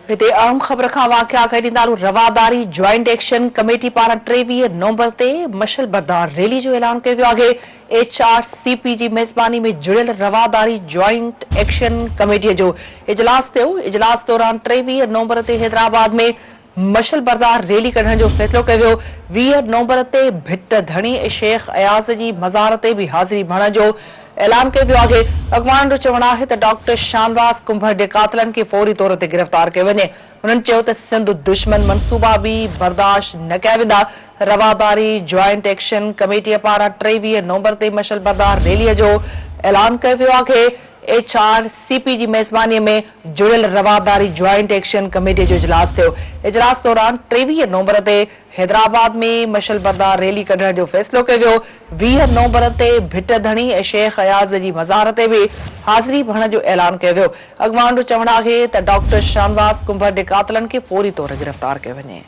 हिते अहम ख़बर खां वाक़िया कॾींदारू रवादारी ज्वाइंट एक्शन कमेटी पारां 23 नवंबर ते मशल बरदार रैली जो ऐलान कयो वियो आहे। HRCP जी मेज़बानी में जुड़ियल रवादारी ज्वाइंट एक्शन कमेटीअ जो इजलास थियो। इजलास दौरान 23 नवंबर ते हैदराबाद में मशल बरदार रैली कढण जो फ़ैसिलो कयो वियो। 20 नवंबर ते भिट धणी शेख अयाज़ जी मज़ार ते भी हाज़िरी भरण जो ऐलान कयो वियो आहे। अॻवान जो चवणु आहे त डॉक्टर शानवाज़ कुंभर जे कातिलनि खे फौरी तौर ते गिरफ़्तार कयो वञे। हुननि चयो त सिंध दुश्मन मंसूबा बि बर्दाश्त न कया वेंदा। रवादारी ज्वाइंट एक्शन कमेटीअ पारां 23 नवंबर ते मशल बरदार रैलीअ जो ऐलान कयो वियो आहे। HRCP जी मेज़बानीअ में जुड़ियल रवादारी ज्वाइंट एक्शन कमेटीअ जो इजलास थियो। इजलास दौरान 23 नवंबर ते हैदराबाद में मशल बरदार रैली कढण जो फ़ैसिलो कयो वियो। 20 नवंबर ते भिट धणी ऐं शेख अयाज़ जी मज़ार ते बि हाज़िरी भरण जो ऐलान कयो वियो। अॻवान जो चवणु आहे त डॉक्टर शानवाज़ कुंभर जे कातिलनि खे फौरी तौर गिरफ़्तार कयो वञे।